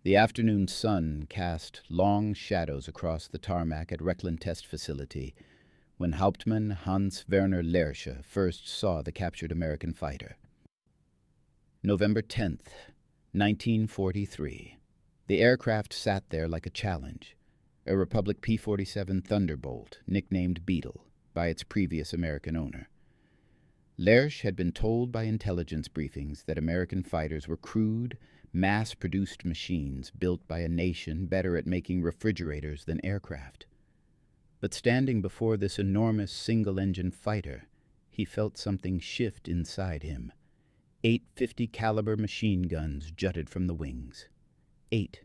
The afternoon sun cast long shadows across the tarmac at Reckland Test Facility when Hauptmann Hans Werner Lersche first saw the captured American fighter. November 10th, 1943. The aircraft sat there like a challenge, a Republic P-47 Thunderbolt, nicknamed Beetle, by its previous American owner. Lersch had been told by intelligence briefings that American fighters were crude, mass-produced machines built by a nation better at making refrigerators than aircraft. But standing before this enormous single-engine fighter, he felt something shift inside him. 8 .50 caliber machine guns jutted from the wings. 8.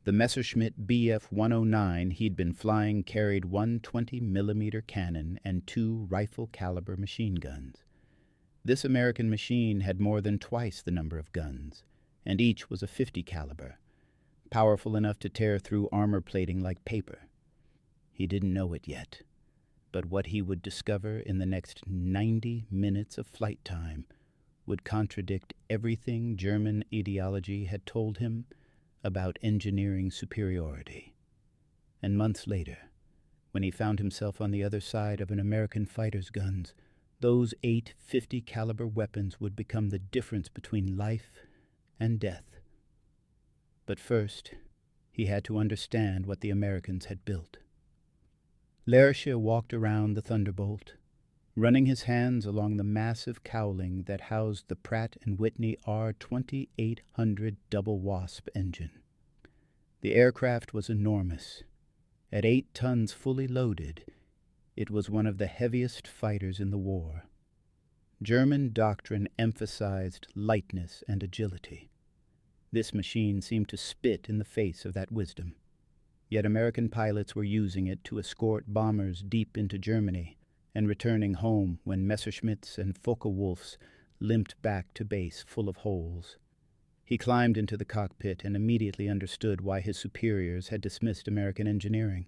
The Messerschmitt Bf-109 he'd been flying carried one 20mm cannon and 2 rifle-caliber machine guns. This American machine had more than twice the number of guns, and each was a .50 caliber, powerful enough to tear through armor plating like paper. He didn't know it yet, but what he would discover in the next 90 minutes of flight time would contradict everything German ideology had told him about engineering superiority. And months later, when he found himself on the other side of an American fighter's guns, those 8 .50 caliber weapons would become the difference between life and death. But first, he had to understand what the Americans had built. Lersche walked around the Thunderbolt, running his hands along the massive cowling that housed the Pratt & Whitney R2800 double Wasp engine. The aircraft was enormous. At 8 tons fully loaded, it was one of the heaviest fighters in the war. German doctrine emphasized lightness and agility. This machine seemed to spit in the face of that wisdom. Yet American pilots were using it to escort bombers deep into Germany and returning home when Messerschmitts and Focke-Wulfs limped back to base full of holes. He climbed into the cockpit and immediately understood why his superiors had dismissed American engineering.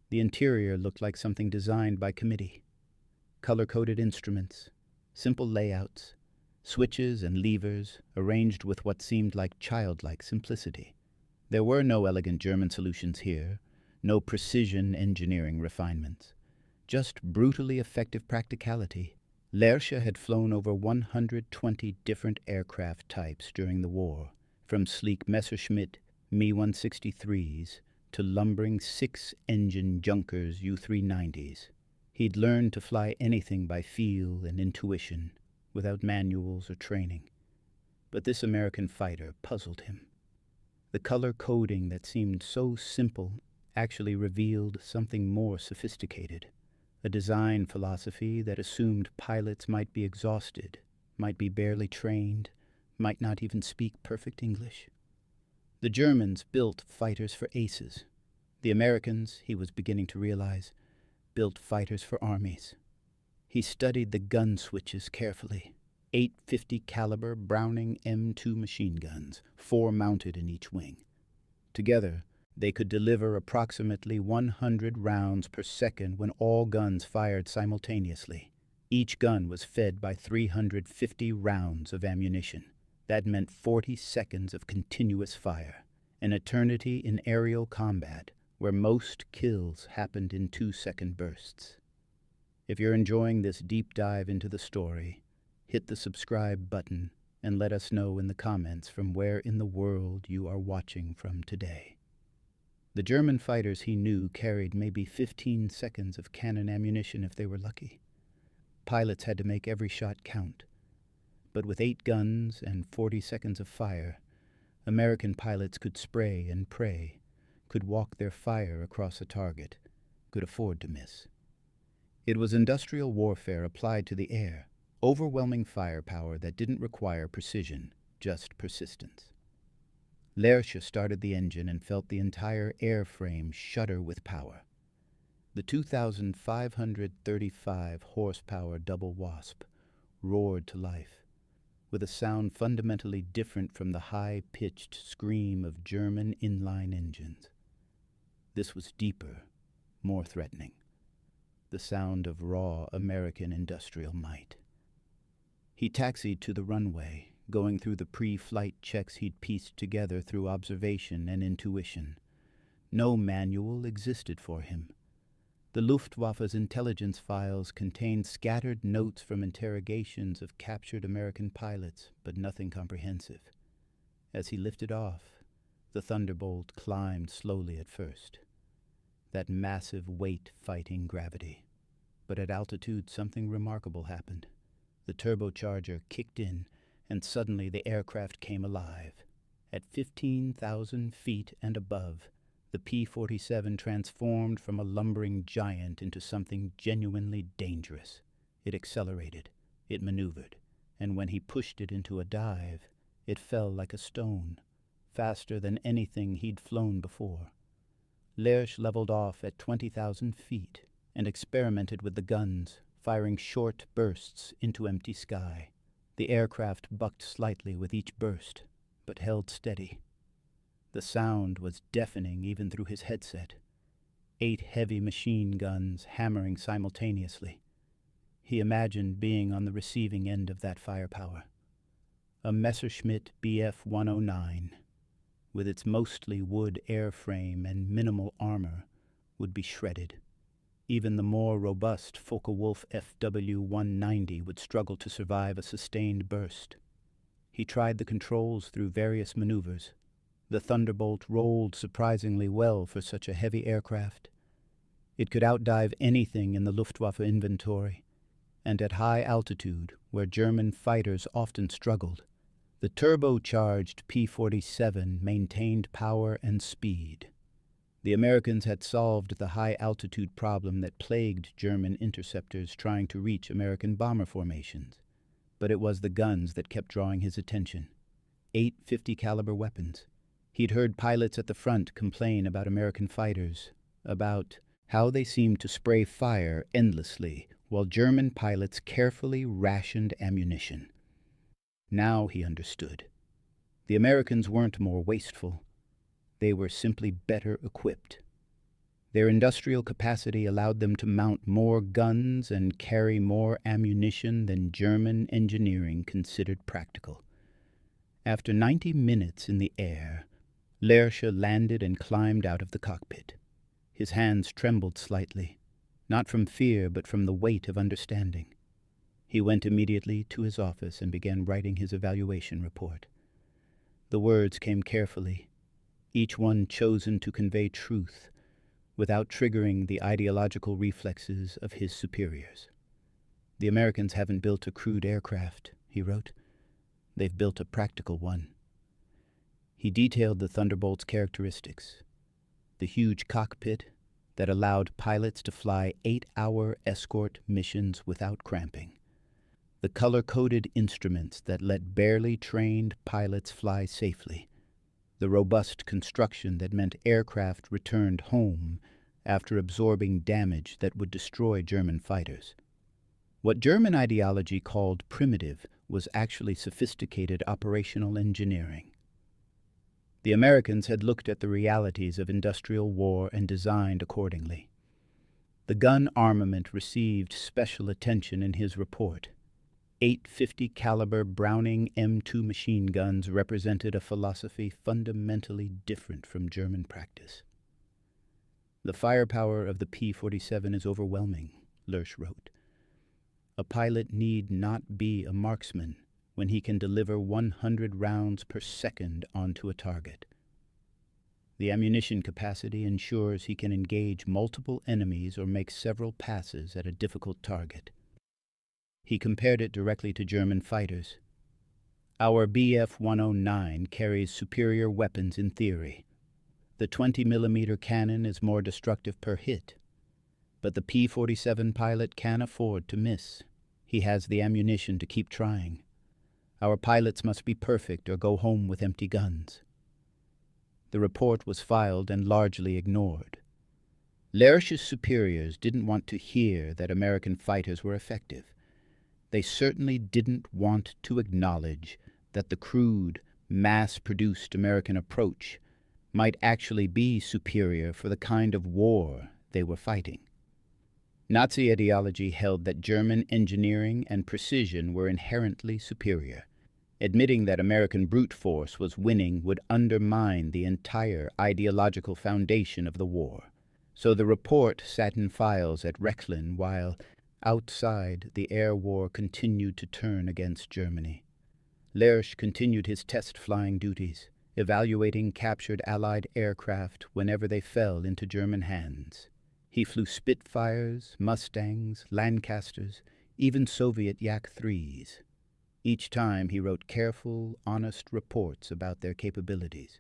The interior looked like something designed by committee. Color-coded instruments, simple layouts, switches and levers arranged with what seemed like childlike simplicity. There were no elegant German solutions here, no precision engineering refinements, just brutally effective practicality. Lersche had flown over 120 different aircraft types during the war, from sleek Messerschmitt Me-163s to lumbering 6-engine Junkers U-390s. He'd learned to fly anything by feel and intuition, without manuals or training. But this American fighter puzzled him. The color coding that seemed so simple actually revealed something more sophisticated, a design philosophy that assumed pilots might be exhausted, might be barely trained, might not even speak perfect English. The Germans built fighters for aces. The Americans, he was beginning to realize, built fighters for armies. He studied the gun switches carefully. 8 .50 caliber Browning M2 machine guns, 4 mounted in each wing. Together, they could deliver approximately 100 rounds per second when all guns fired simultaneously. Each gun was fed by 350 rounds of ammunition. That meant 40 seconds of continuous fire, an eternity in aerial combat where most kills happened in 2-second bursts. If you're enjoying this deep dive into the story, hit the subscribe button and let us know in the comments from where in the world you are watching from today. The German fighters he knew carried maybe 15 seconds of cannon ammunition if they were lucky. Pilots had to make every shot count. But with 8 guns and 40 seconds of fire, American pilots could spray and pray, could walk their fire across a target, could afford to miss. It was industrial warfare applied to the air, overwhelming firepower that didn't require precision, just persistence. Lersche started the engine and felt the entire airframe shudder with power. The 2,535 horsepower double Wasp roared to life, with a sound fundamentally different from the high-pitched scream of German inline engines. This was deeper, more threatening, the sound of raw American industrial might. He taxied to the runway, going through the pre-flight checks he'd pieced together through observation and intuition. No manual existed for him. The Luftwaffe's intelligence files contained scattered notes from interrogations of captured American pilots, but nothing comprehensive. As he lifted off, the Thunderbolt climbed slowly at first. That massive weight fighting gravity. But at altitude something remarkable happened. The turbocharger kicked in, and suddenly the aircraft came alive. At 15,000 feet and above, the P-47 transformed from a lumbering giant into something genuinely dangerous. It accelerated, it maneuvered, and when he pushed it into a dive, it fell like a stone, faster than anything he'd flown before. Lersch leveled off at 20,000 feet and experimented with the guns, firing short bursts into empty sky. The aircraft bucked slightly with each burst, but held steady. The sound was deafening even through his headset. 8 heavy machine guns hammering simultaneously. He imagined being on the receiving end of that firepower. A Messerschmitt Bf-109, with its mostly wood airframe and minimal armor, would be shredded. Even the more robust Focke-Wulf Fw-190 would struggle to survive a sustained burst. He tried the controls through various maneuvers. The Thunderbolt rolled surprisingly well for such a heavy aircraft. It could outdive anything in the Luftwaffe inventory, and at high altitude, where German fighters often struggled, the turbocharged P-47 maintained power and speed. The Americans had solved the high-altitude problem that plagued German interceptors trying to reach American bomber formations. But it was the guns that kept drawing his attention. 8 50-caliber weapons. He'd heard pilots at the front complain about American fighters, about how they seemed to spray fire endlessly while German pilots carefully rationed ammunition. Now he understood. The Americans weren't more wasteful. They were simply better equipped. Their industrial capacity allowed them to mount more guns and carry more ammunition than German engineering considered practical. After 90 minutes in the air, Lersch landed and climbed out of the cockpit. His hands trembled slightly, not from fear but from the weight of understanding. He went immediately to his office and began writing his evaluation report. The words came carefully, each one chosen to convey truth, without triggering the ideological reflexes of his superiors. "The Americans haven't built a crude aircraft," he wrote. "They've built a practical one." He detailed the Thunderbolt's characteristics. The huge cockpit that allowed pilots to fly 8-hour escort missions without cramping. The color-coded instruments that let barely trained pilots fly safely. The robust construction that meant aircraft returned home after absorbing damage that would destroy German fighters. What German ideology called primitive was actually sophisticated operational engineering. The Americans had looked at the realities of industrial war and designed accordingly. The gun armament received special attention in his report. 8 50-caliber Browning M2 machine guns represented a philosophy fundamentally different from German practice. "The firepower of the P-47 is overwhelming," Lersch wrote. "A pilot need not be a marksman when he can deliver 100 rounds per second onto a target. The ammunition capacity ensures he can engage multiple enemies or make several passes at a difficult target." He compared it directly to German fighters. "Our Bf-109 carries superior weapons in theory. The 20mm cannon is more destructive per hit. But the P-47 pilot can afford to miss. He has the ammunition to keep trying. Our pilots must be perfect or go home with empty guns." The report was filed and largely ignored. Lersch's superiors didn't want to hear that American fighters were effective. They certainly didn't want to acknowledge that the crude, mass-produced American approach might actually be superior for the kind of war they were fighting. Nazi ideology held that German engineering and precision were inherently superior, Admitting that American brute force was winning would undermine the entire ideological foundation of the war. So the report sat in files at Rechlin while, outside, the air war continued to turn against Germany. Lersch continued his test flying duties, evaluating captured Allied aircraft whenever they fell into German hands. He flew Spitfires, Mustangs, Lancasters, even Soviet Yak-3s. Each time he wrote careful, honest reports about their capabilities.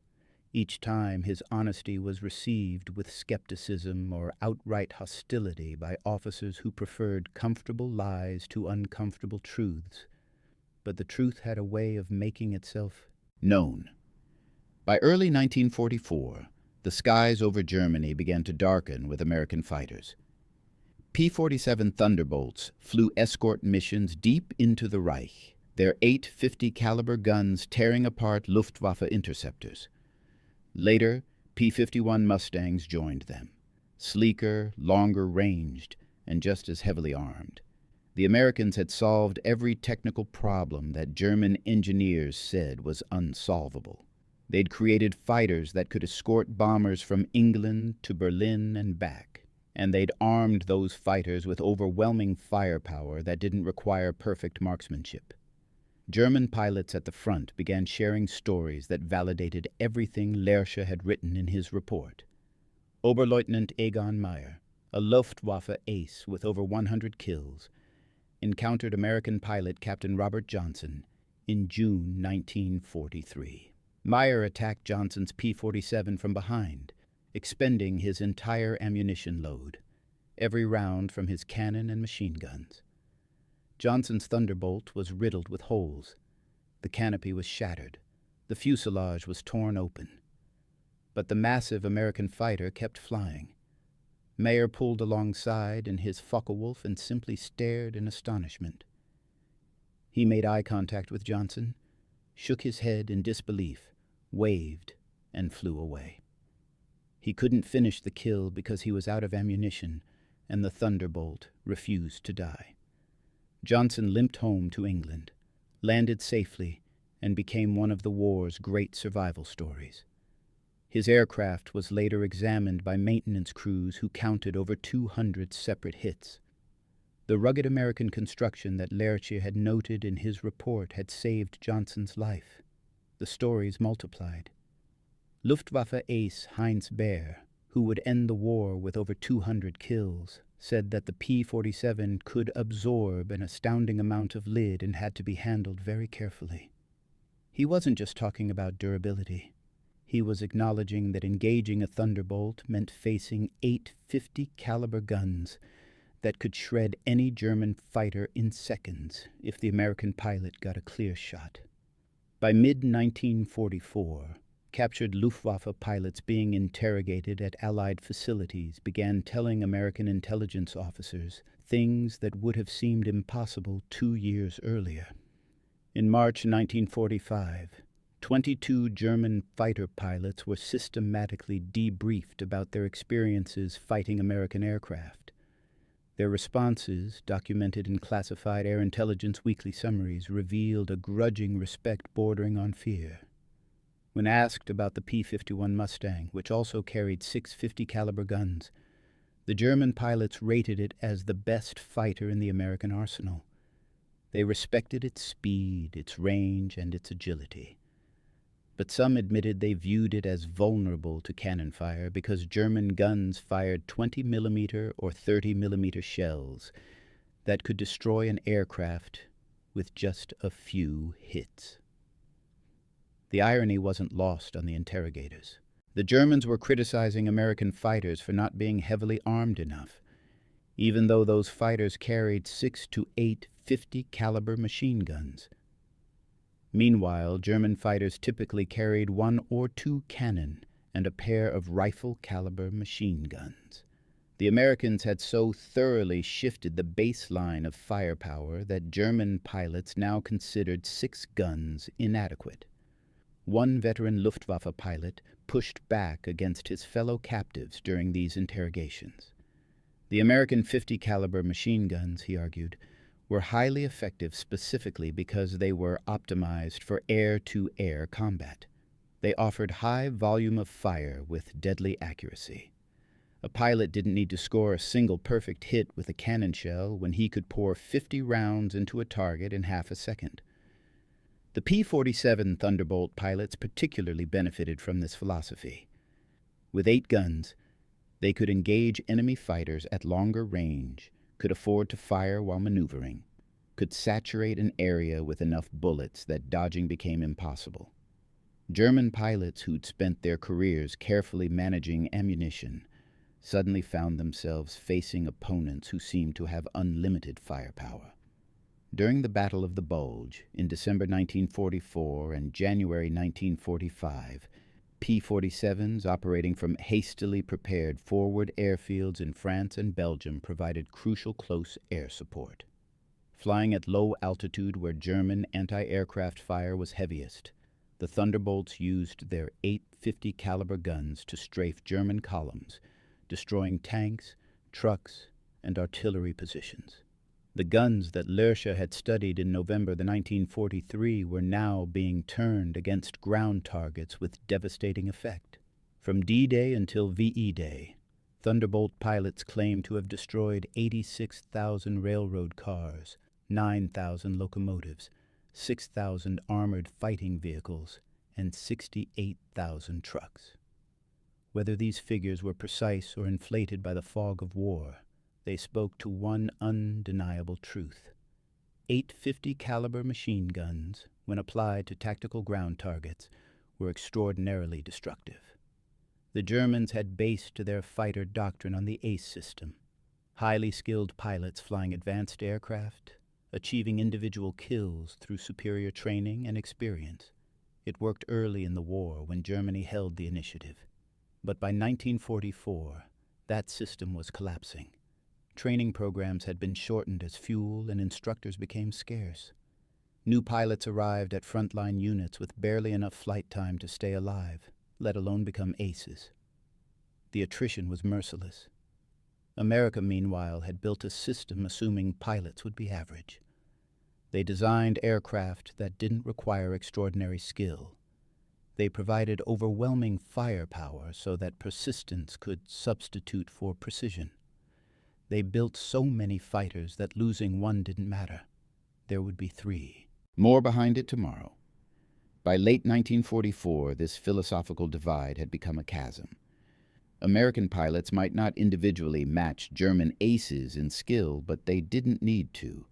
Each time his honesty was received with skepticism or outright hostility by officers who preferred comfortable lies to uncomfortable truths. But the truth had a way of making itself known. By early 1944, the skies over Germany began to darken with American fighters. P-47 Thunderbolts flew escort missions deep into the Reich, their 850 caliber guns tearing apart Luftwaffe interceptors. Later, P-51 Mustangs joined them, sleeker, longer ranged, and just as heavily armed. The Americans had solved every technical problem that German engineers said was unsolvable. They'd created fighters that could escort bombers from England to Berlin and back, and they'd armed those fighters with overwhelming firepower that didn't require perfect marksmanship. German pilots at the front began sharing stories that validated everything Lersch had written in his report. Oberleutnant Egon Meyer, a Luftwaffe ace with over 100 kills, encountered American pilot Captain Robert Johnson in June 1943. Meyer attacked Johnson's P-47 from behind, expending his entire ammunition load, every round from his cannon and machine guns. Johnson's Thunderbolt was riddled with holes. The canopy was shattered. The fuselage was torn open. But the massive American fighter kept flying. Meyer pulled alongside in his Focke-Wulf and simply stared in astonishment. He made eye contact with Johnson, shook his head in disbelief, waved, and flew away. He couldn't finish the kill because he was out of ammunition, and the Thunderbolt refused to die. Johnson limped home to England, landed safely, and became one of the war's great survival stories. His aircraft was later examined by maintenance crews who counted over 200 separate hits. The rugged American construction that Lersch had noted in his report had saved Johnson's life. The stories multiplied. Luftwaffe ace Heinz Baer, who would end the war with over 200 kills, said that the P-47 could absorb an astounding amount of lead and had to be handled very carefully. He wasn't just talking about durability. He was acknowledging that engaging a Thunderbolt meant facing 850 caliber guns that could shred any German fighter in seconds if the American pilot got a clear shot. By mid-1944, captured Luftwaffe pilots being interrogated at Allied facilities began telling American intelligence officers things that would have seemed impossible 2 years earlier. In March 1945, 22 German fighter pilots were systematically debriefed about their experiences fighting American aircraft. Their responses, documented in classified Air Intelligence weekly summaries, revealed a grudging respect bordering on fear. When asked about the P-51 Mustang, which also carried 650 caliber guns, the German pilots rated it as the best fighter in the American arsenal. They respected its speed, its range, and its agility. But some admitted they viewed it as vulnerable to cannon fire because German guns fired 20mm or 30mm shells that could destroy an aircraft with just a few hits. The irony wasn't lost on the interrogators. The Germans were criticizing American fighters for not being heavily armed enough, even though those fighters carried 6 to 8 50 caliber machine guns. Meanwhile, German fighters typically carried 1 or 2 cannon and a pair of rifle-caliber machine guns. The Americans had so thoroughly shifted the baseline of firepower that German pilots now considered 6 guns inadequate. One veteran Luftwaffe pilot pushed back against his fellow captives during these interrogations. The American 50 caliber machine guns, he argued, were highly effective specifically because they were optimized for air-to-air combat. They offered high volume of fire with deadly accuracy. A pilot didn't need to score a single perfect hit with a cannon shell when he could pour 50 rounds into a target in half a second. The P-47 Thunderbolt pilots particularly benefited from this philosophy. With 8 guns, they could engage enemy fighters at longer range, could afford to fire while maneuvering, could saturate an area with enough bullets that dodging became impossible. German pilots who'd spent their careers carefully managing ammunition suddenly found themselves facing opponents who seemed to have unlimited firepower. During the Battle of the Bulge in December 1944 and January 1945, P-47s operating from hastily prepared forward airfields in France and Belgium provided crucial close air support. Flying at low altitude where German anti-aircraft fire was heaviest, the Thunderbolts used their 850 caliber guns to strafe German columns, destroying tanks, trucks, and artillery positions. The guns that Lersche had studied in November 1943 were now being turned against ground targets with devastating effect. From D-Day until VE Day, Thunderbolt pilots claimed to have destroyed 86,000 railroad cars, 9,000 locomotives, 6,000 armored fighting vehicles, and 68,000 trucks. Whether these figures were precise or inflated by the fog of war, they spoke to one undeniable truth. 850 caliber machine guns, when applied to tactical ground targets, were extraordinarily destructive. The Germans had based their fighter doctrine on the ACE system, highly skilled pilots flying advanced aircraft, achieving individual kills through superior training and experience. It worked early in the war when Germany held the initiative. But by 1944, that system was collapsing. Training programs had been shortened as fuel and instructors became scarce. New pilots arrived at frontline units with barely enough flight time to stay alive, let alone become aces. The attrition was merciless. America, meanwhile, had built a system assuming pilots would be average. They designed aircraft that didn't require extraordinary skill. They provided overwhelming firepower so that persistence could substitute for precision. They built so many fighters that losing one didn't matter. There would be 3. More behind it tomorrow. By late 1944, this philosophical divide had become a chasm. American pilots might not individually match German aces in skill, but they didn't need to.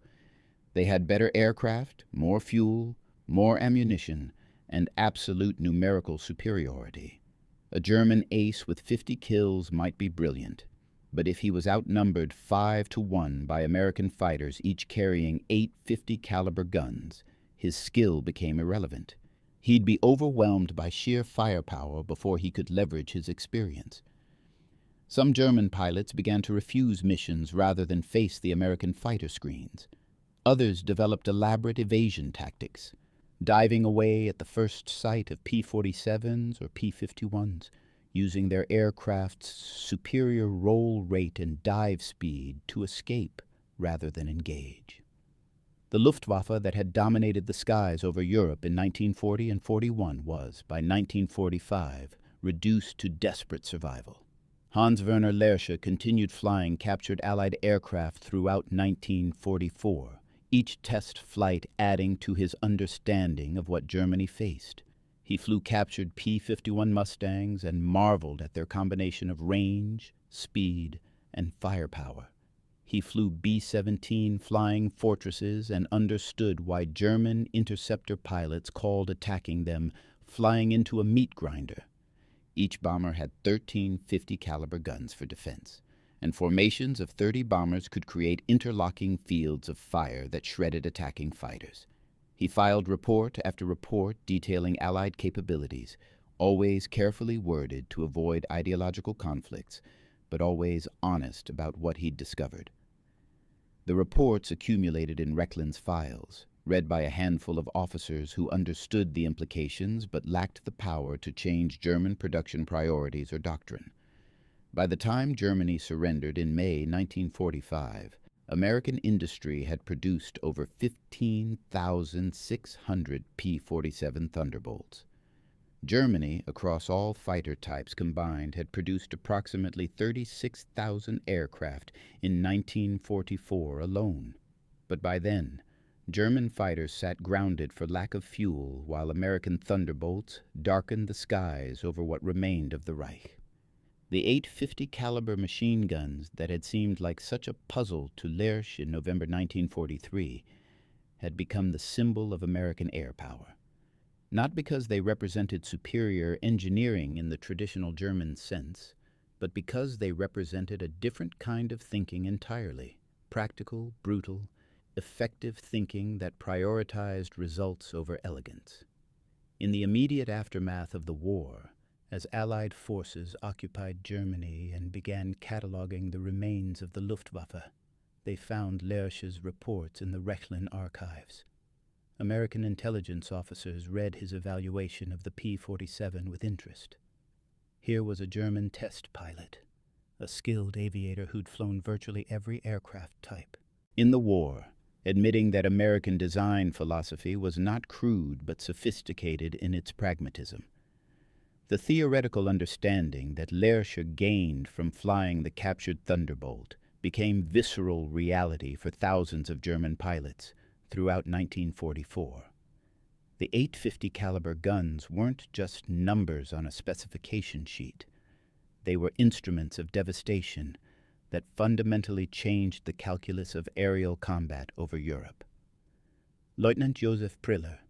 They had better aircraft, more fuel, more ammunition, and absolute numerical superiority. A German ace with 50 kills might be brilliant, but if he was outnumbered 5-1 by American fighters each carrying 850 caliber guns, his skill became irrelevant. He'd be overwhelmed by sheer firepower before he could leverage his experience. Some German pilots began to refuse missions rather than face the American fighter screens. Others developed elaborate evasion tactics, diving away at the first sight of P-47s or P-51s, using their aircraft's superior roll rate and dive speed to escape rather than engage. The Luftwaffe that had dominated the skies over Europe in 1940 and 41 was, by 1945, reduced to desperate survival. Hans-Werner Lersche continued flying captured Allied aircraft throughout 1944, each test flight adding to his understanding of what Germany faced. He flew captured P-51 Mustangs and marveled at their combination of range, speed, and firepower. He flew B-17 Flying Fortresses and understood why German interceptor pilots called attacking them flying into a meat grinder. Each bomber had 13 50 caliber guns for defense, and formations of 30 bombers could create interlocking fields of fire that shredded attacking fighters. He filed report after report detailing Allied capabilities, always carefully worded to avoid ideological conflicts, but always honest about what he'd discovered. The reports accumulated in Recklin's files, read by a handful of officers who understood the implications but lacked the power to change German production priorities or doctrine. By the time Germany surrendered in May 1945, American industry had produced over 15,600 P-47 Thunderbolts. Germany, across all fighter types combined, had produced approximately 36,000 aircraft in 1944 alone. But by then, German fighters sat grounded for lack of fuel, while American Thunderbolts darkened the skies over what remained of the Reich. The 850 caliber machine guns that had seemed like such a puzzle to Lersch in November 1943 had become the symbol of American air power. Not because they represented superior engineering in the traditional German sense, but because they represented a different kind of thinking entirely, practical, brutal, effective thinking that prioritized results over elegance. In the immediate aftermath of the war, as Allied forces occupied Germany and began cataloging the remains of the Luftwaffe, they found Lersch's reports in the Rechlin archives. American intelligence officers read his evaluation of the P-47 with interest. Here was a German test pilot, a skilled aviator who'd flown virtually every aircraft type. In the war, admitting that American design philosophy was not crude but sophisticated in its pragmatism. The theoretical understanding that Lersch gained from flying the captured Thunderbolt became visceral reality for thousands of German pilots throughout 1944. The 850 caliber guns weren't just numbers on a specification sheet. They were instruments of devastation that fundamentally changed the calculus of aerial combat over Europe. Lieutenant Joseph Priller,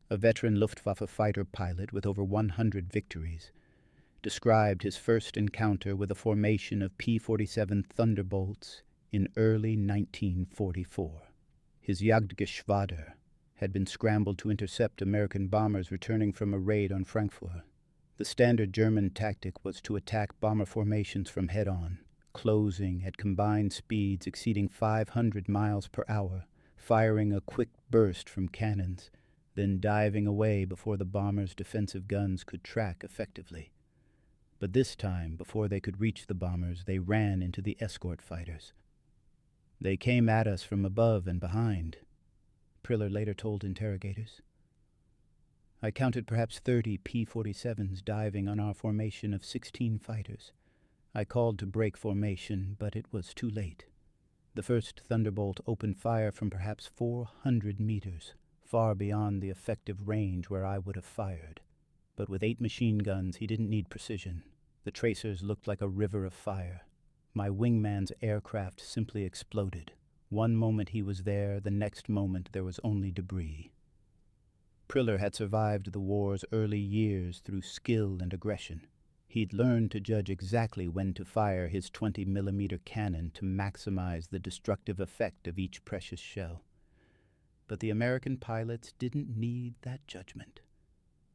a veteran Luftwaffe fighter pilot with over 100 victories, described his first encounter with a formation of P-47 Thunderbolts in early 1944. His Jagdgeschwader had been scrambled to intercept American bombers returning from a raid on Frankfurt. The standard German tactic was to attack bomber formations from head-on, closing at combined speeds exceeding 500 miles per hour, firing a quick burst from cannons, then diving away before the bombers' defensive guns could track effectively. But this time, before they could reach the bombers, they ran into the escort fighters. They came at us from above and behind, Priller later told interrogators. I counted perhaps 30 P-47s diving on our formation of 16 fighters. I called to break formation, but it was too late. The first Thunderbolt opened fire from perhaps 400 meters, far beyond the effective range where I would have fired. But with 8 machine guns, he didn't need precision. The tracers looked like a river of fire. My wingman's aircraft simply exploded. One moment he was there, the next moment there was only debris. Priller had survived the war's early years through skill and aggression. He'd learned to judge exactly when to fire his 20-millimeter cannon to maximize the destructive effect of each precious shell. But the American pilots didn't need that judgment.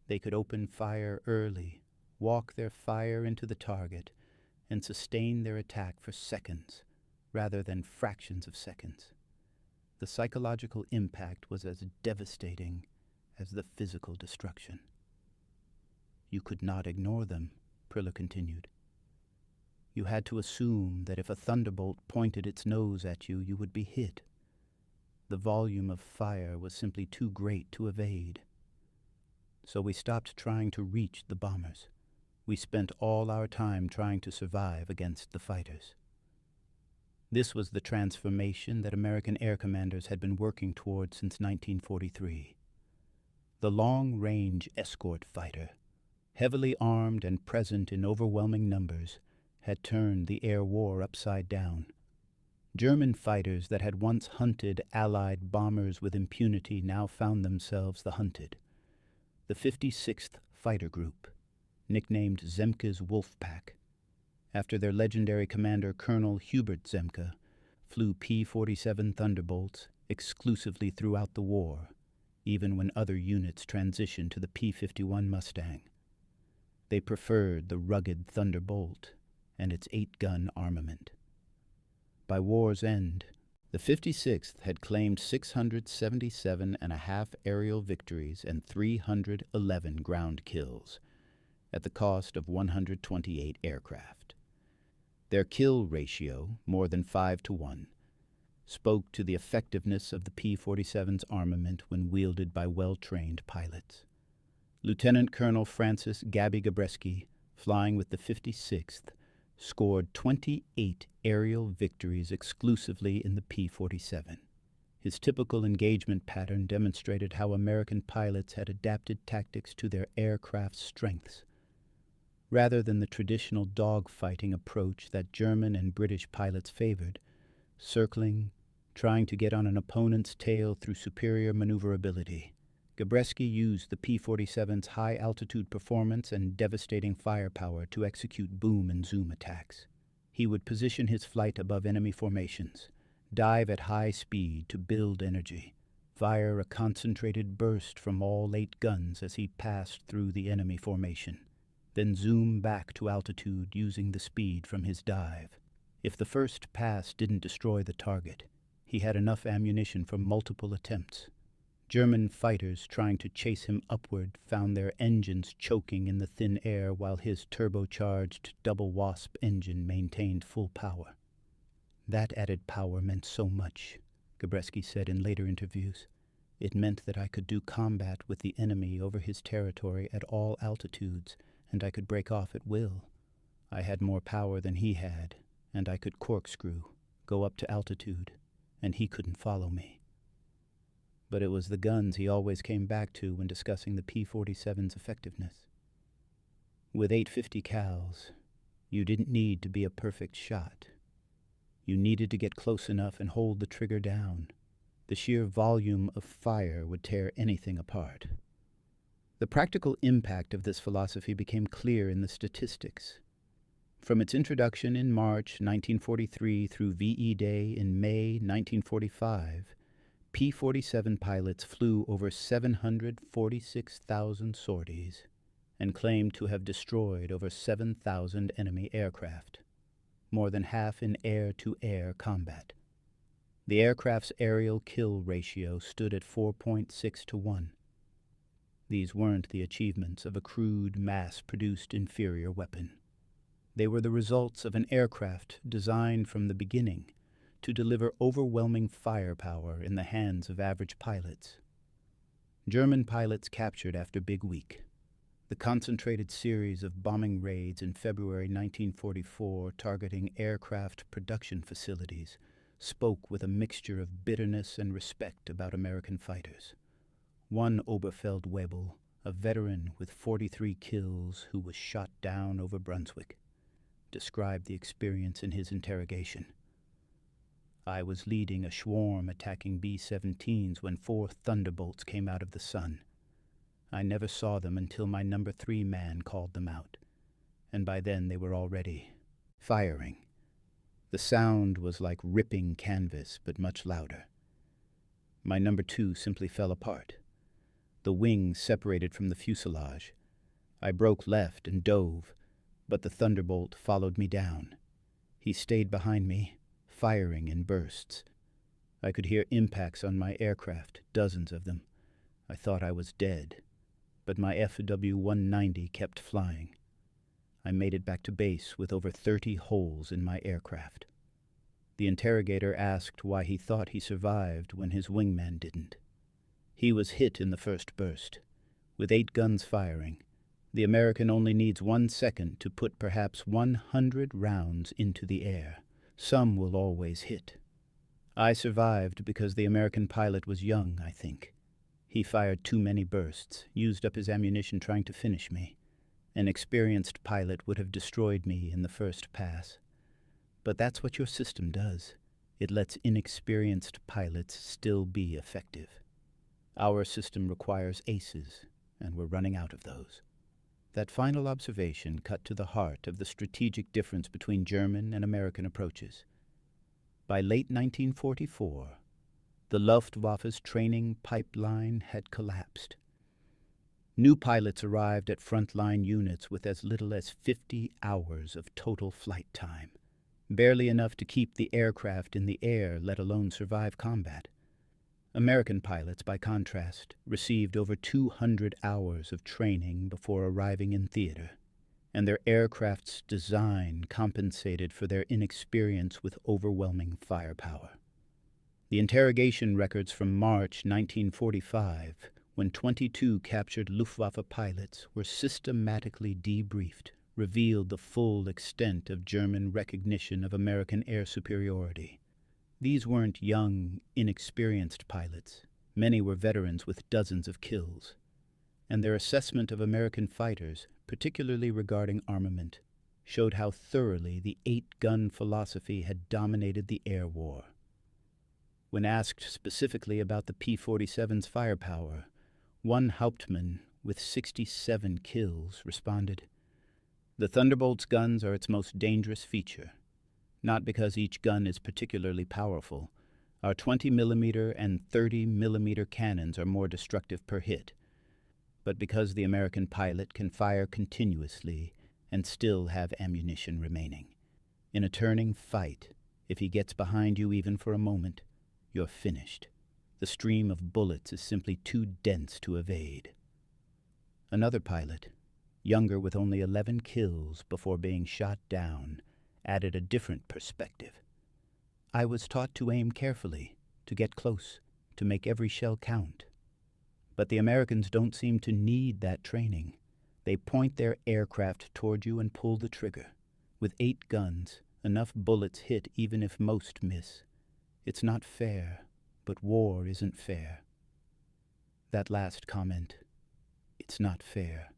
They could open fire early, walk their fire into the target, and sustain their attack for seconds, rather than fractions of seconds. The psychological impact was as devastating as the physical destruction. You could not ignore them, Priller continued. You had to assume that if a thunderbolt pointed its nose at you, you would be hit. The volume of fire was simply too great to evade. So we stopped trying to reach the bombers. We spent all our time trying to survive against the fighters. This was the transformation that American air commanders had been working toward since 1943. The long-range escort fighter, heavily armed and present in overwhelming numbers, had turned the air war upside down. German fighters that had once hunted Allied bombers with impunity now found themselves the hunted. The 56th Fighter Group, nicknamed Zemke's Wolfpack, after their legendary commander Colonel Hubert Zemke, flew P-47 Thunderbolts exclusively throughout the war, even when other units transitioned to the P-51 Mustang. They preferred the rugged Thunderbolt and its 8-gun armament. By war's end, the 56th had claimed 677.5 aerial victories and 311 ground kills, at the cost of 128 aircraft. Their kill ratio, more than 5-to-1, spoke to the effectiveness of the P-47's armament when wielded by well-trained pilots. Lieutenant Colonel Francis Gabby Gabreski, flying with the 56th, scored 28 aerial victories exclusively in the P-47. His typical engagement pattern demonstrated how American pilots had adapted tactics to their aircraft's strengths. Rather than the traditional dogfighting approach that German and British pilots favored, circling, trying to get on an opponent's tail through superior maneuverability, Gabreski used the P-47's high-altitude performance and devastating firepower to execute boom and zoom attacks. He would position his flight above enemy formations, dive at high speed to build energy, fire a concentrated burst from all 8 guns as he passed through the enemy formation, then zoom back to altitude using the speed from his dive. If the first pass didn't destroy the target, he had enough ammunition for multiple attempts. German fighters trying to chase him upward found their engines choking in the thin air while his turbocharged double Wasp engine maintained full power. That added power meant so much, Gabreski said in later interviews. It meant that I could do combat with the enemy over his territory at all altitudes, and I could break off at will. I had more power than he had, and I could corkscrew, go up to altitude, and he couldn't follow me. But it was the guns he always came back to when discussing the P-47's effectiveness. With 850 cals, you didn't need to be a perfect shot. You needed to get close enough and hold the trigger down. The sheer volume of fire would tear anything apart. The practical impact of this philosophy became clear in the statistics. From its introduction in March 1943 through VE Day in May 1945, P-47 pilots flew over 746,000 sorties and claimed to have destroyed over 7,000 enemy aircraft, more than half in air-to-air combat. The aircraft's aerial kill ratio stood at 4.6 to 1. These weren't the achievements of a crude, mass-produced inferior weapon. They were the results of an aircraft designed from the beginning to deliver overwhelming firepower in the hands of average pilots. German pilots captured after Big Week. The concentrated series of bombing raids in February 1944 targeting aircraft production facilities spoke with a mixture of bitterness and respect about American fighters. One Oberfeldwebel, a veteran with 43 kills who was shot down over Brunswick, described the experience in his interrogation. I was leading a swarm attacking B-17s when 4 Thunderbolts came out of the sun. I never saw them until my number 3 man called them out, and by then they were already firing. The sound was like ripping canvas, but much louder. My number 2 simply fell apart. The wings separated from the fuselage. I broke left and dove, but the Thunderbolt followed me down. He stayed behind me, firing in bursts. I could hear impacts on my aircraft, dozens of them. I thought I was dead, but my Fw-190 kept flying. I made it back to base with over 30 holes in my aircraft. The interrogator asked why he thought he survived when his wingman didn't. He was hit in the first burst. With 8 guns firing, the American only needs 1 second to put perhaps 100 rounds into the air. Some will always hit. I survived because the American pilot was young, I think. He fired too many bursts, used up his ammunition trying to finish me. An experienced pilot would have destroyed me in the first pass. But that's what your system does. It lets inexperienced pilots still be effective. Our system requires aces, and we're running out of those. That final observation cut to the heart of the strategic difference between German and American approaches. By late 1944, the Luftwaffe's training pipeline had collapsed. New pilots arrived at frontline units with as little as 50 hours of total flight time, barely enough to keep the aircraft in the air, let alone survive combat. American pilots, by contrast, received over 200 hours of training before arriving in theater, and their aircraft's design compensated for their inexperience with overwhelming firepower. The interrogation records from March 1945, when 22 captured Luftwaffe pilots were systematically debriefed, revealed the full extent of German recognition of American air superiority. These weren't young, inexperienced pilots. Many were veterans with dozens of kills. And their assessment of American fighters, particularly regarding armament, showed how thoroughly the 8-gun philosophy had dominated the air war. When asked specifically about the P-47's firepower, one Hauptmann with 67 kills responded, "The Thunderbolt's guns are its most dangerous feature. Not because each gun is particularly powerful. Our 20mm and 30mm cannons are more destructive per hit, but because the American pilot can fire continuously and still have ammunition remaining. In a turning fight, if he gets behind you even for a moment, you're finished. The stream of bullets is simply too dense to evade." Another pilot, younger with only 11 kills before being shot down, added a different perspective. "I was taught to aim carefully, to get close, to make every shell count. But the Americans don't seem to need that training. They point their aircraft toward you and pull the trigger. With 8 guns, enough bullets hit even if most miss. It's not fair, but war isn't fair." That last comment, "it's not fair,"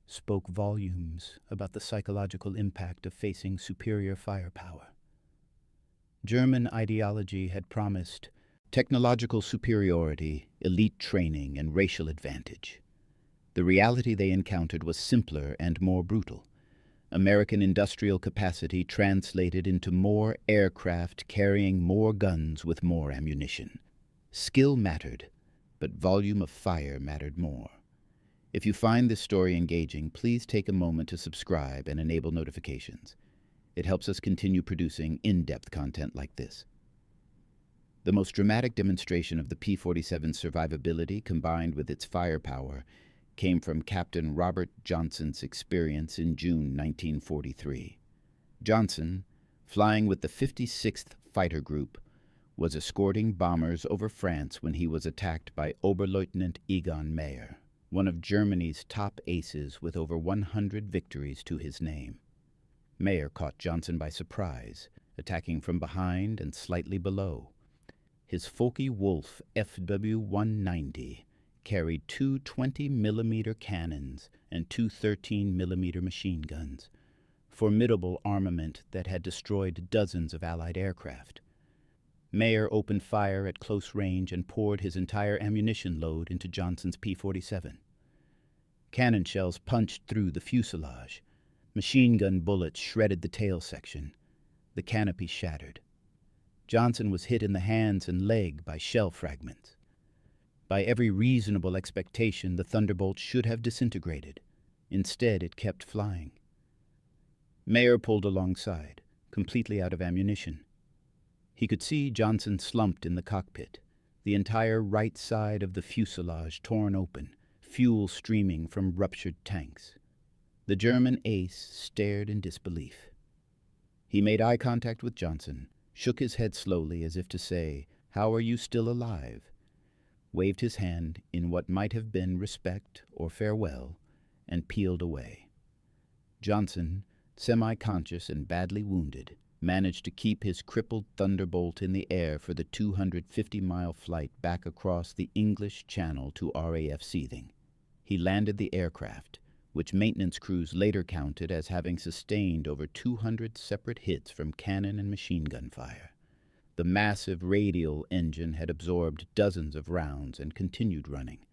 spoke volumes about the psychological impact of facing superior firepower. German ideology had promised technological superiority, elite training, and racial advantage. The reality they encountered was simpler and more brutal. American industrial capacity translated into more aircraft carrying more guns with more ammunition. Skill mattered, but volume of fire mattered more. If you find this story engaging, please take a moment to subscribe and enable notifications. It helps us continue producing in-depth content like this. The most dramatic demonstration of the P-47's survivability combined with its firepower came from Captain Robert Johnson's experience in June 1943. Johnson, flying with the 56th Fighter Group, was escorting bombers over France when he was attacked by Oberleutnant Egon Meyer, one of Germany's top aces with over 100 victories to his name. Meyer caught Johnson by surprise, attacking from behind and slightly below. His Focke-Wulf Fw-190 carried 2 20mm cannons and 2 13mm machine guns, formidable armament that had destroyed dozens of Allied aircraft. Meyer opened fire at close range and poured his entire ammunition load into Johnson's P-47. Cannon shells punched through the fuselage. Machine gun bullets shredded the tail section. The canopy shattered. Johnson was hit in the hands and leg by shell fragments. By every reasonable expectation, the Thunderbolt should have disintegrated. Instead, it kept flying. Meyer pulled alongside, completely out of ammunition. He could see Johnson slumped in the cockpit, the entire right side of the fuselage torn open, fuel streaming from ruptured tanks. The German ace stared in disbelief. He made eye contact with Johnson, shook his head slowly as if to say, "How are you still alive?" waved his hand in what might have been respect or farewell, and peeled away. Johnson, semi-conscious and badly wounded, managed to keep his crippled Thunderbolt in the air for the 250-mile flight back across the English Channel to RAF Seething. He landed the aircraft, which maintenance crews later counted as having sustained over 200 separate hits from cannon and machine gun fire. The massive radial engine had absorbed dozens of rounds and continued running.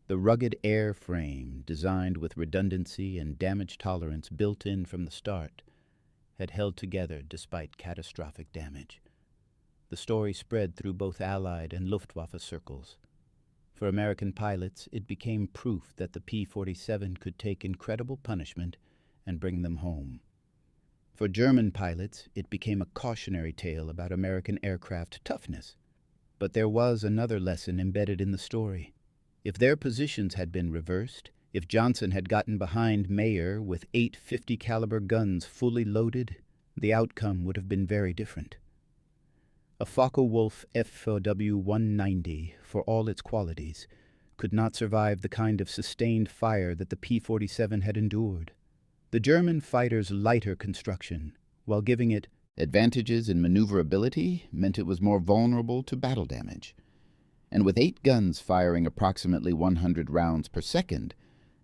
The rugged airframe, designed with redundancy and damage tolerance built in from the start, had held together despite catastrophic damage. The story spread through both Allied and Luftwaffe circles. For American pilots, it became proof that the P-47 could take incredible punishment and bring them home. For German pilots, it became a cautionary tale about American aircraft toughness. But there was another lesson embedded in the story. If their positions had been reversed, if Johnson had gotten behind Meyer with 8 50-caliber guns fully loaded, the outcome would have been very different. A Focke-Wulf Fw-190, for all its qualities, could not survive the kind of sustained fire that the P-47 had endured. The German fighter's lighter construction, while giving it advantages in maneuverability, meant it was more vulnerable to battle damage. And with 8 guns firing approximately 100 rounds per second,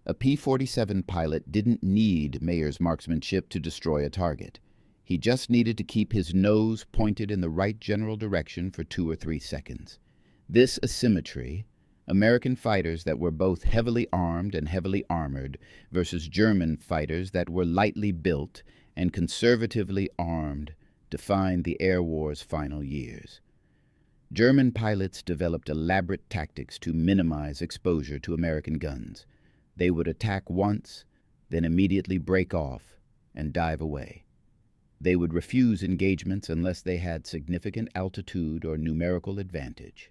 a P-47 pilot didn't need Mayer's marksmanship to destroy a target. He just needed to keep his nose pointed in the right general direction for 2 or 3 seconds. This asymmetry, American fighters that were both heavily armed and heavily armored versus German fighters that were lightly built and conservatively armed, defined the air war's final years. German pilots developed elaborate tactics to minimize exposure to American guns. They would attack once, then immediately break off and dive away. They would refuse engagements unless they had significant altitude or numerical advantage.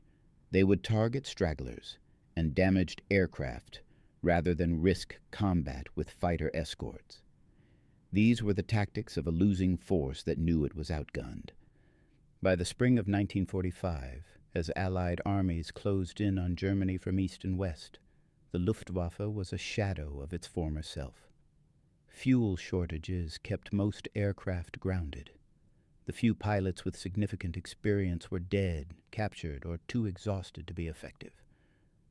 They would target stragglers and damaged aircraft rather than risk combat with fighter escorts. These were the tactics of a losing force that knew it was outgunned. By the spring of 1945, as Allied armies closed in on Germany from east and west, the Luftwaffe was a shadow of its former self. Fuel shortages kept most aircraft grounded. The few pilots with significant experience were dead, captured, or too exhausted to be effective.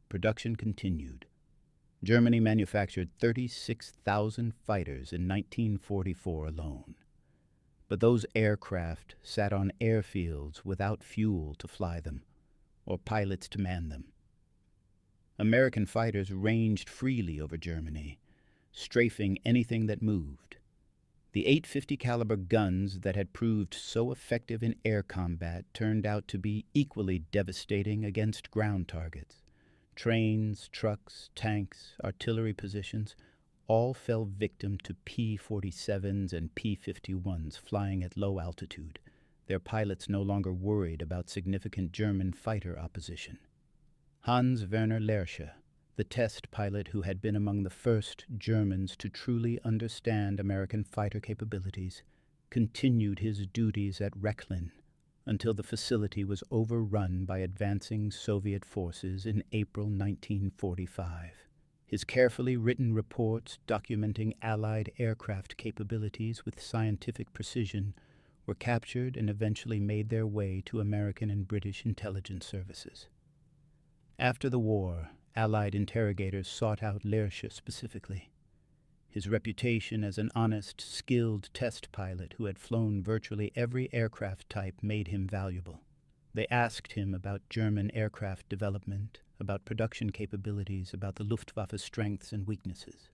Production continued. Germany manufactured 36,000 fighters in 1944 alone. But those aircraft sat on airfields without fuel to fly them, or pilots to man them. American fighters ranged freely over Germany, strafing anything that moved. The 850 caliber guns that had proved so effective in air combat turned out to be equally devastating against ground targets. Trains, trucks, tanks, artillery positions all fell victim to P-47s and P-51s flying at low altitude, their pilots no longer worried about significant German fighter opposition. Hans Werner Lersche, the test pilot who had been among the first Germans to truly understand American fighter capabilities, continued his duties at Rechlin until the facility was overrun by advancing Soviet forces in April 1945. His carefully written reports documenting Allied aircraft capabilities with scientific precision were captured and eventually made their way to American and British intelligence services. After the war, Allied interrogators sought out Lersche specifically. His reputation as an honest, skilled test pilot who had flown virtually every aircraft type made him valuable. They asked him about German aircraft development, about production capabilities, about the Luftwaffe's strengths and weaknesses.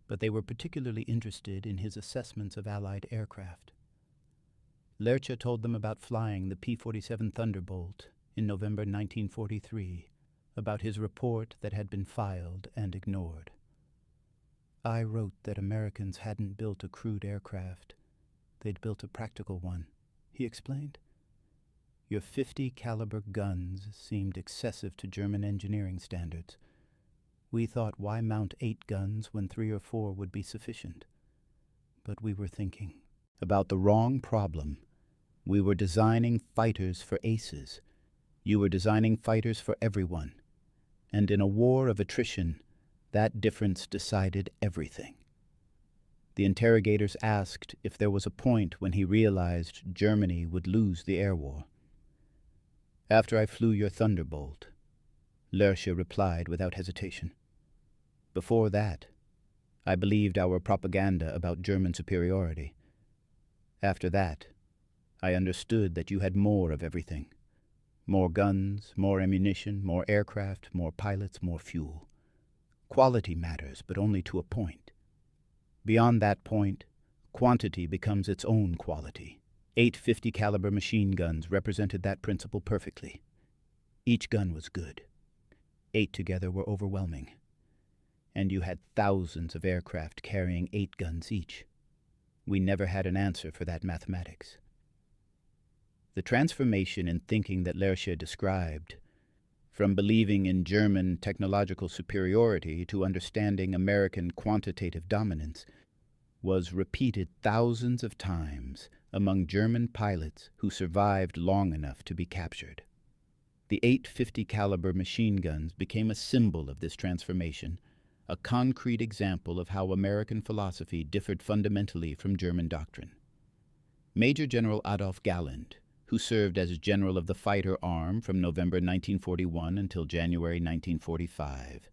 But they were particularly interested in his assessments of Allied aircraft. Lersche told them about flying the P-47 Thunderbolt in November 1943, about his report that had been filed and ignored. "I wrote that Americans hadn't built a crude aircraft. They'd built a practical one," he explained. "Your 50 caliber guns seemed excessive to German engineering standards. We thought, why mount 8 guns when 3 or 4 would be sufficient? But we were thinking about the wrong problem. We were designing fighters for aces. You were designing fighters for everyone. And in a war of attrition, that difference decided everything." The interrogators asked if there was a point when he realized Germany would lose the air war. "After I flew your Thunderbolt," Lersche replied without hesitation. "Before that, I believed our propaganda about German superiority. After that, I understood that you had more of everything. More guns, more ammunition, more aircraft, more pilots, more fuel. Quality matters, but only to a point. Beyond that point, quantity becomes its own quality. 850 caliber machine guns represented that principle perfectly. Each gun was good. 8 together were overwhelming. And you had thousands of aircraft carrying 8 guns each. We never had an answer for that mathematics." The transformation in thinking that Lersche described, from believing in German technological superiority to understanding American quantitative dominance, was repeated thousands of times among German pilots who survived long enough to be captured. The 850 caliber machine guns became a symbol of this transformation, a concrete example of how American philosophy differed fundamentally from German doctrine. Major General Adolf Galland, who served as general of the fighter arm from November 1941 until January 1945,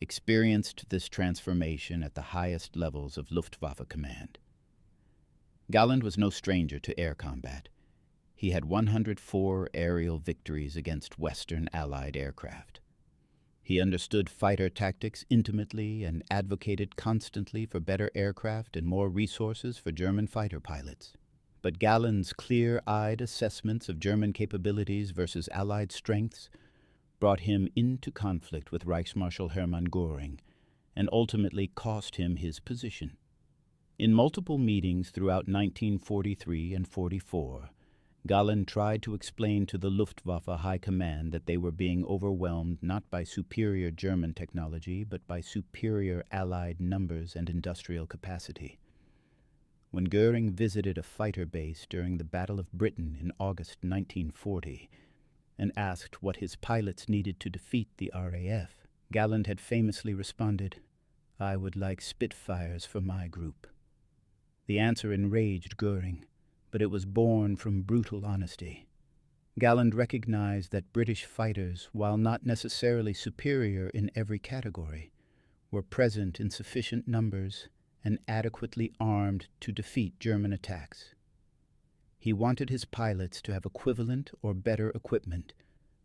experienced this transformation at the highest levels of Luftwaffe command. Galland was no stranger to air combat. He had 104 aerial victories against Western Allied aircraft. He understood fighter tactics intimately and advocated constantly for better aircraft and more resources for German fighter pilots. But Galland's clear-eyed assessments of German capabilities versus Allied strengths brought him into conflict with Reichsmarschall Hermann Göring and ultimately cost him his position. In multiple meetings throughout 1943 and 44, Galland tried to explain to the Luftwaffe High Command that they were being overwhelmed not by superior German technology but by superior Allied numbers and industrial capacity. When Göring visited a fighter base during the Battle of Britain in August 1940 and asked what his pilots needed to defeat the RAF, Galland had famously responded, "I would like Spitfires for my group." The answer enraged Göring, but it was born from brutal honesty. Galland recognized that British fighters, while not necessarily superior in every category, were present in sufficient numbers and adequately armed to defeat German attacks. He wanted his pilots to have equivalent or better equipment,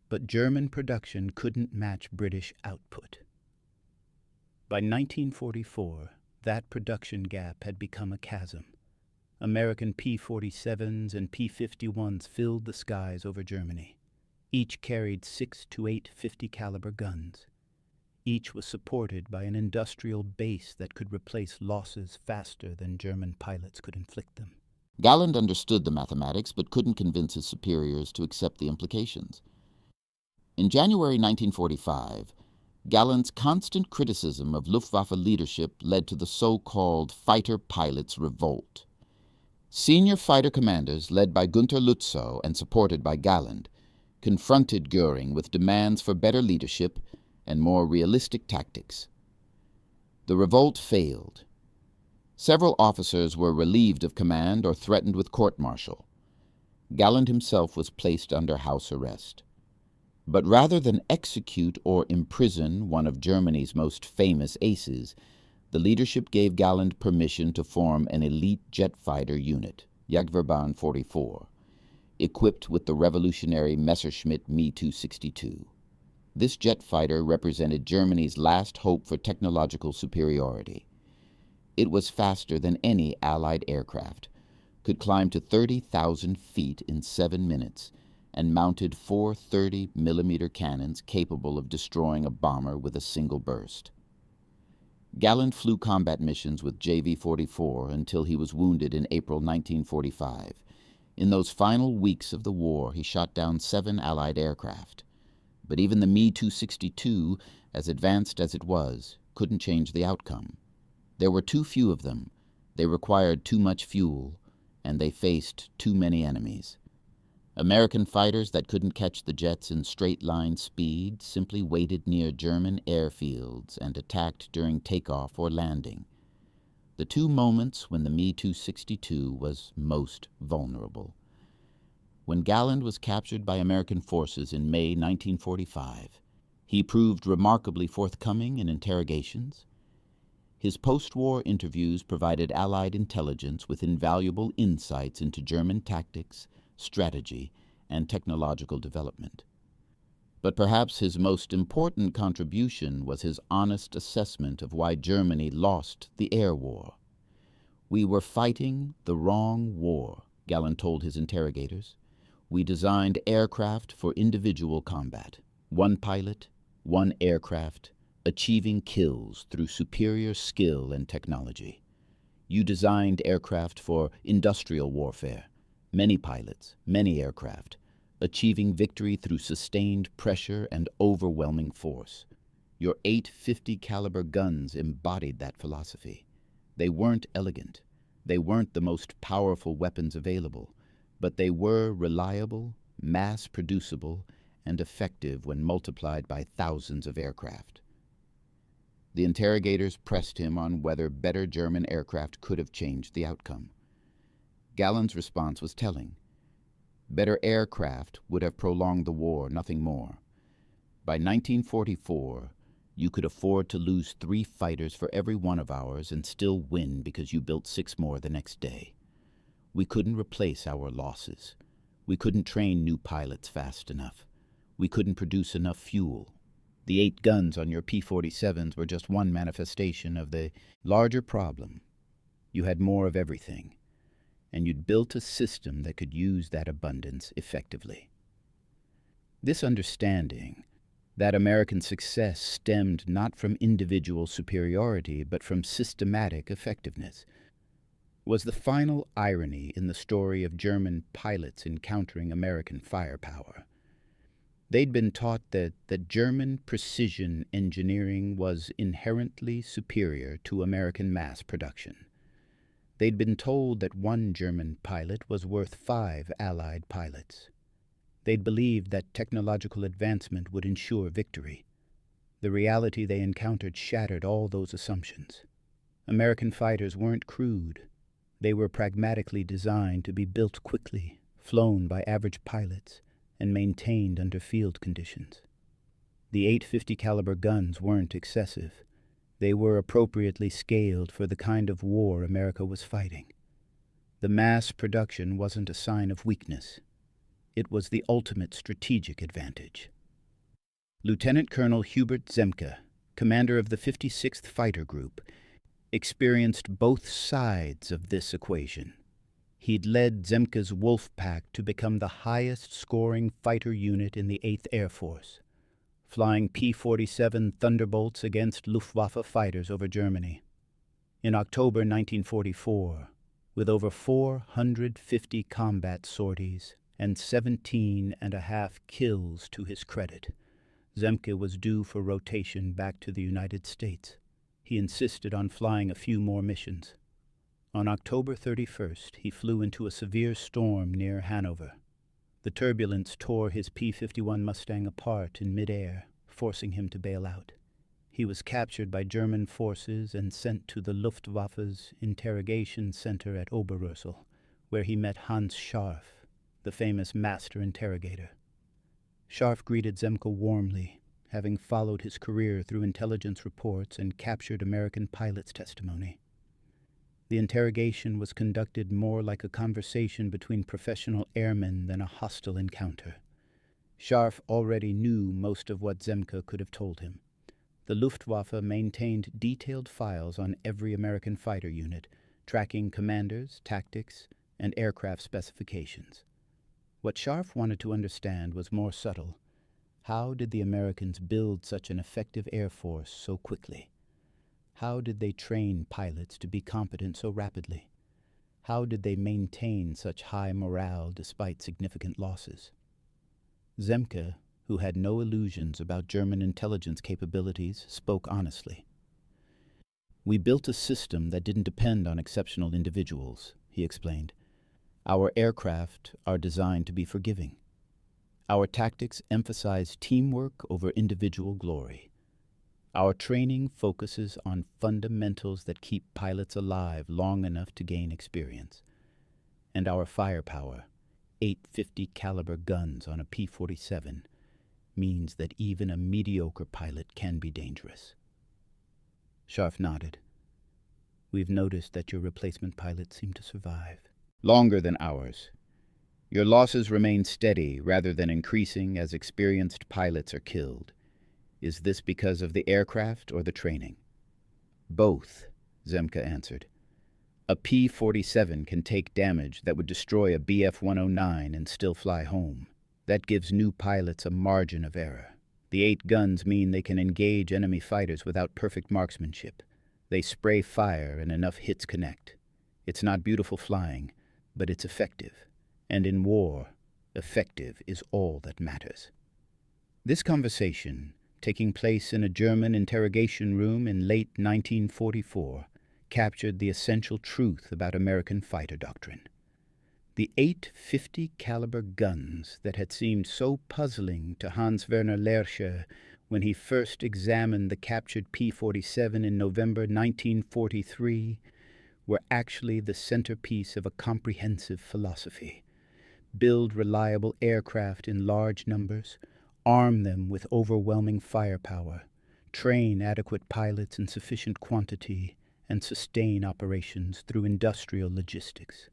but German production couldn't match British output. By 1944, that production gap had become a chasm. American P-47s and P-51s filled the skies over Germany. Each carried 6 to 8 50 caliber guns. Each was supported by an industrial base that could replace losses faster than German pilots could inflict them. Galland understood the mathematics but couldn't convince his superiors to accept the implications. In January 1945, Galland's constant criticism of Luftwaffe leadership led to the so-called fighter pilots' revolt. Senior fighter commanders, led by Günther Lützow and supported by Galland, confronted Göring with demands for better leadership and more realistic tactics. The revolt failed. Several officers were relieved of command or threatened with court-martial. Galland himself was placed under house arrest. But rather than execute or imprison one of Germany's most famous aces, the leadership gave Galland permission to form an elite jet fighter unit, Jagdverband 44, equipped with the revolutionary Messerschmitt Me-262. This jet fighter represented Germany's last hope for technological superiority. It was faster than any Allied aircraft, could climb to 30,000 feet in 7 minutes, and mounted 4 30-millimeter cannons capable of destroying a bomber with a single burst. Galland flew combat missions with JV-44 until he was wounded in April 1945. In those final weeks of the war, he shot down 7 Allied aircraft. But even the Me-262, as advanced as it was, couldn't change the outcome. There were too few of them, they required too much fuel, and they faced too many enemies. American fighters that couldn't catch the jets in straight-line speed simply waited near German airfields and attacked during takeoff or landing. The 2 moments when the Me-262 was most vulnerable. When Galland was captured by American forces in May 1945, he proved remarkably forthcoming in interrogations. His post-war interviews provided Allied intelligence with invaluable insights into German tactics, strategy, and technological development. But perhaps his most important contribution was his honest assessment of why Germany lost the air war. "We were fighting the wrong war," Galland told his interrogators. "We designed aircraft for individual combat. One pilot, one aircraft, achieving kills through superior skill and technology. You designed aircraft for industrial warfare. Many pilots, many aircraft, achieving victory through sustained pressure and overwhelming force. Your 850 caliber guns embodied that philosophy. They weren't elegant. They weren't the most powerful weapons available, but they were reliable, mass-producible, and effective when multiplied by thousands of aircraft. The interrogators pressed him on whether better German aircraft could have changed the outcome. Gallen's response was telling. Better aircraft would have prolonged the war, nothing more. By 1944, you could afford to lose 3 fighters for every one of ours and still win because you built 6 more the next day. We couldn't replace our losses. We couldn't train new pilots fast enough. We couldn't produce enough fuel. The 8 guns on your P-47s were just one manifestation of the larger problem. You had more of everything, and you'd built a system that could use that abundance effectively. This understanding that American success stemmed not from individual superiority but from systematic effectiveness was the final irony in the story of German pilots encountering American firepower. They'd been taught that German precision engineering was inherently superior to American mass production. They'd been told that one German pilot was worth 5 Allied pilots. They'd believed that technological advancement would ensure victory. The reality they encountered shattered all those assumptions. American fighters weren't crude. They were pragmatically designed to be built quickly, flown by average pilots, and maintained under field conditions. The 850 caliber guns weren't excessive. They were appropriately scaled for the kind of war America was fighting. The mass production wasn't a sign of weakness. It was the ultimate strategic advantage. Lieutenant Colonel Hubert Zemke, commander of the 56th Fighter Group, experienced both sides of this equation. He'd led Zemke's Wolf Pack to become the highest-scoring fighter unit in the 8th Air Force, flying P-47 Thunderbolts against Luftwaffe fighters over Germany. In October 1944, with over 450 combat sorties and 17.5 kills to his credit, Zemke was due for rotation back to the United States. He insisted on flying a few more missions. On October 31st, he flew into a severe storm near Hanover. The turbulence tore his P-51 Mustang apart in midair, forcing him to bail out. He was captured by German forces and sent to the Luftwaffe's interrogation center at Oberösel, where he met Hans Scharf, the famous master interrogator. Scharf greeted Zemke warmly, having followed his career through intelligence reports and captured American pilots' testimony. The interrogation was conducted more like a conversation between professional airmen than a hostile encounter. Scharf already knew most of what Zemke could have told him. The Luftwaffe maintained detailed files on every American fighter unit, tracking commanders, tactics, and aircraft specifications. What Scharf wanted to understand was more subtle. How did the Americans build such an effective air force so quickly? How did they train pilots to be competent so rapidly? How did they maintain such high morale despite significant losses? Zemke, who had no illusions about German intelligence capabilities, spoke honestly. "We built a system that didn't depend on exceptional individuals," he explained. "Our aircraft are designed to be forgiving. Our tactics emphasize teamwork over individual glory. Our training focuses on fundamentals that keep pilots alive long enough to gain experience. And our firepower, 850 caliber guns on a P-47, means that even a mediocre pilot can be dangerous." Scharf nodded. "We've noticed that your replacement pilots seem to survive." "Longer than ours. Your losses remain steady rather than increasing as experienced pilots are killed. Is this because of the aircraft or the training?" "Both," Zemke answered. "A P-47 can take damage that would destroy a Bf-109 and still fly home. That gives new pilots a margin of error. The 8 guns mean they can engage enemy fighters without perfect marksmanship. They spray fire and enough hits connect. It's not beautiful flying, but it's effective. And in war, effective is all that matters." This conversation, taking place in a German interrogation room in late 1944, captured the essential truth about American fighter doctrine. The 850 caliber guns that had seemed so puzzling to Hans Werner Lersche when he first examined the captured P-47 in November 1943 were actually the centerpiece of a comprehensive philosophy. Build reliable aircraft in large numbers, arm them with overwhelming firepower, train adequate pilots in sufficient quantity, and sustain operations through industrial logistics.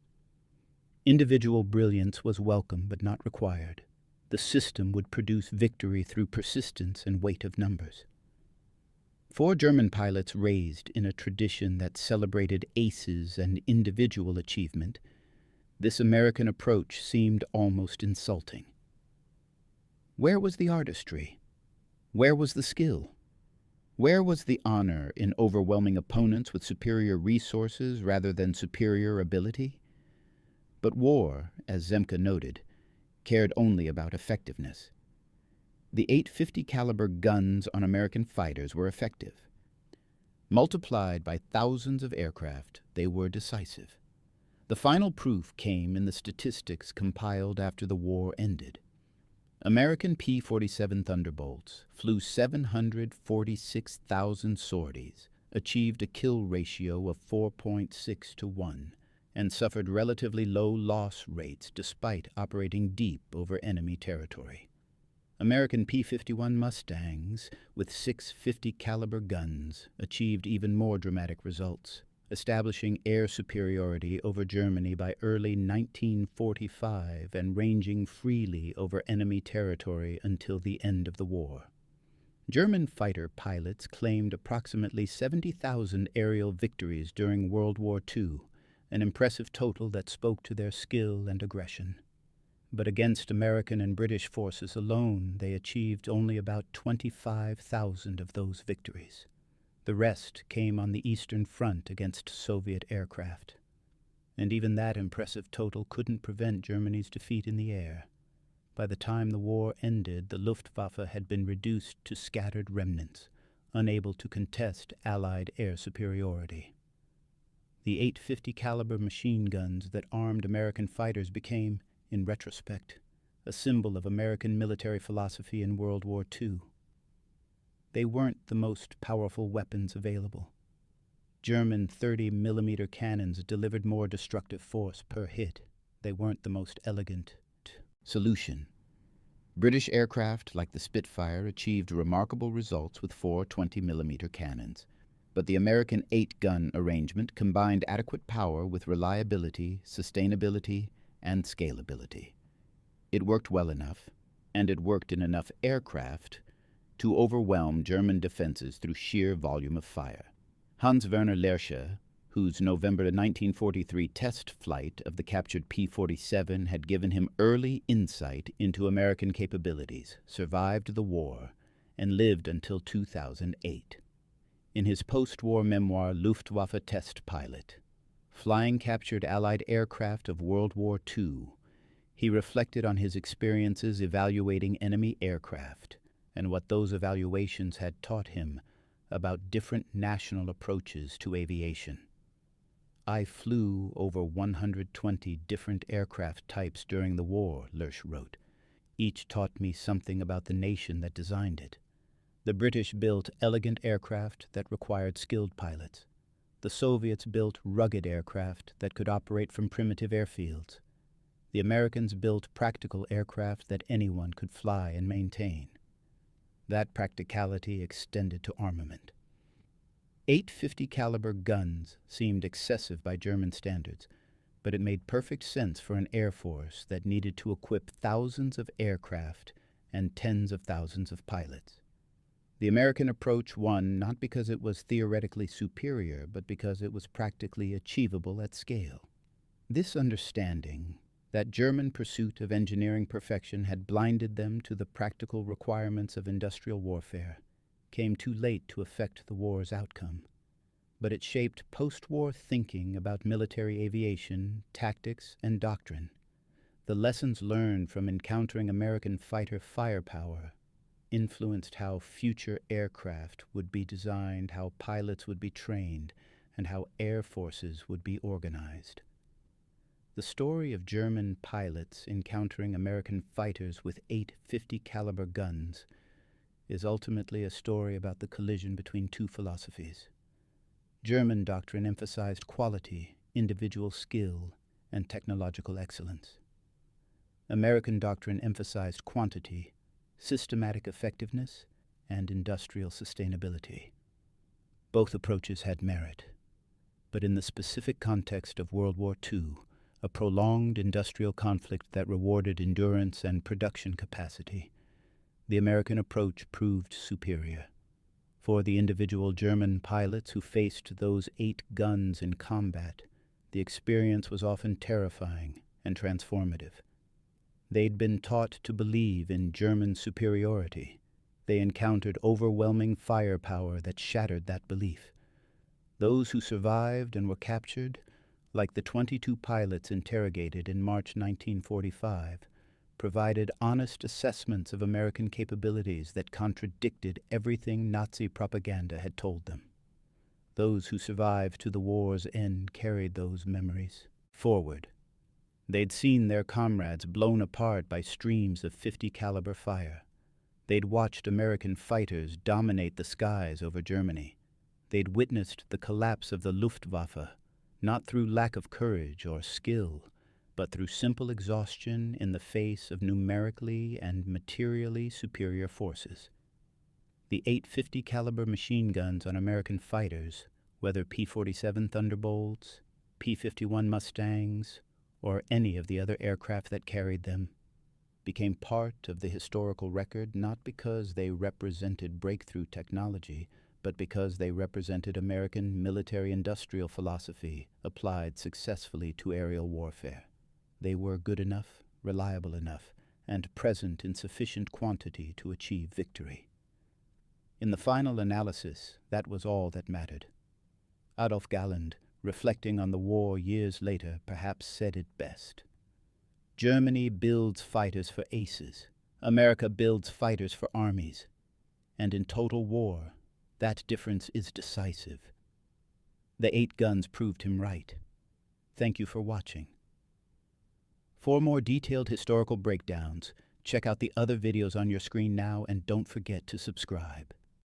Individual brilliance was welcome but not required. The system would produce victory through persistence and weight of numbers. 4 German pilots raised in a tradition that celebrated aces and individual achievement, this American approach seemed almost insulting. Where was the artistry? Where was the skill? Where was the honor in overwhelming opponents with superior resources rather than superior ability? But war, as Zemke noted, cared only about effectiveness. The 850 caliber guns on American fighters were effective. Multiplied by thousands of aircraft, they were decisive. The final proof came in the statistics compiled after the war ended. American P-47 Thunderbolts flew 746,000 sorties, achieved a kill ratio of 4.6 to 1, and suffered relatively low loss rates despite operating deep over enemy territory. American P-51 Mustangs with 650 caliber guns achieved even more dramatic results, establishing air superiority over Germany by early 1945 and ranging freely over enemy territory until the end of the war. German fighter pilots claimed approximately 70,000 aerial victories during World War II, an impressive total that spoke to their skill and aggression. But against American and British forces alone, they achieved only about 25,000 of those victories. The rest came on the Eastern Front against Soviet aircraft. And even that impressive total couldn't prevent Germany's defeat in the air. By the time the war ended, the Luftwaffe had been reduced to scattered remnants, unable to contest Allied air superiority. The 850 caliber machine guns that armed American fighters became, in retrospect, a symbol of American military philosophy in World War II. They weren't the most powerful weapons available. German 30mm cannons delivered more destructive force per hit. They weren't the most elegant solution. British aircraft like the Spitfire achieved remarkable results with 4 20mm cannons. But the American 8-gun arrangement combined adequate power with reliability, sustainability, and scalability. It worked well enough, and it worked in enough aircraft to overwhelm German defenses through sheer volume of fire. Hans Werner Lersche, whose November 1943 test flight of the captured P-47 had given him early insight into American capabilities, survived the war and lived until 2008. In his post-war memoir, Luftwaffe Test Pilot, Flying Captured Allied Aircraft of World War II, he reflected on his experiences evaluating enemy aircraft and what those evaluations had taught him about different national approaches to aviation. I flew over 120 different aircraft types during the war, Lersche wrote. Each taught me something about the nation that designed it. The British built elegant aircraft that required skilled pilots. The Soviets built rugged aircraft that could operate from primitive airfields. The Americans built practical aircraft that anyone could fly and maintain. That practicality extended to armament. 850 caliber guns seemed excessive by German standards, but it made perfect sense for an air force that needed to equip thousands of aircraft and tens of thousands of pilots. The American approach won not because it was theoretically superior, but because it was practically achievable at scale. This understanding, that German pursuit of engineering perfection had blinded them to the practical requirements of industrial warfare, came too late to affect the war's outcome. But it shaped post-war thinking about military aviation, tactics, and doctrine. The lessons learned from encountering American fighter firepower influenced how future aircraft would be designed, how pilots would be trained, and how air forces would be organized. The story of German pilots encountering American fighters with 8 .50 caliber guns is ultimately a story about the collision between two philosophies. German doctrine emphasized quality, individual skill, and technological excellence. American doctrine emphasized quantity, systematic effectiveness, and industrial sustainability. Both approaches had merit, but in the specific context of World War II, a prolonged industrial conflict that rewarded endurance and production capacity, the American approach proved superior. For the individual German pilots who faced those 8 guns in combat, the experience was often terrifying and transformative. They'd been taught to believe in German superiority. They encountered overwhelming firepower that shattered that belief. Those who survived and were captured, like the 22 pilots interrogated in March 1945, provided honest assessments of American capabilities that contradicted everything Nazi propaganda had told them. Those who survived to the war's end carried those memories forward. They'd seen their comrades blown apart by streams of .50 caliber fire. They'd watched American fighters dominate the skies over Germany. They'd witnessed the collapse of the Luftwaffe, not through lack of courage or skill, but through simple exhaustion in the face of numerically and materially superior forces. The 8 .50 caliber machine guns on American fighters, whether P-47 Thunderbolts, P-51 Mustangs, or any of the other aircraft that carried them, became part of the historical record not because they represented breakthrough technology, but because they represented American military-industrial philosophy applied successfully to aerial warfare. They were good enough, reliable enough, and present in sufficient quantity to achieve victory. In the final analysis, that was all that mattered. Adolf Galland, reflecting on the war years later, perhaps said it best. Germany builds fighters for aces. America builds fighters for armies. And in total war, that difference is decisive. The 8 guns proved him right. Thank you for watching. For more detailed historical breakdowns, check out the other videos on your screen now and don't forget to subscribe.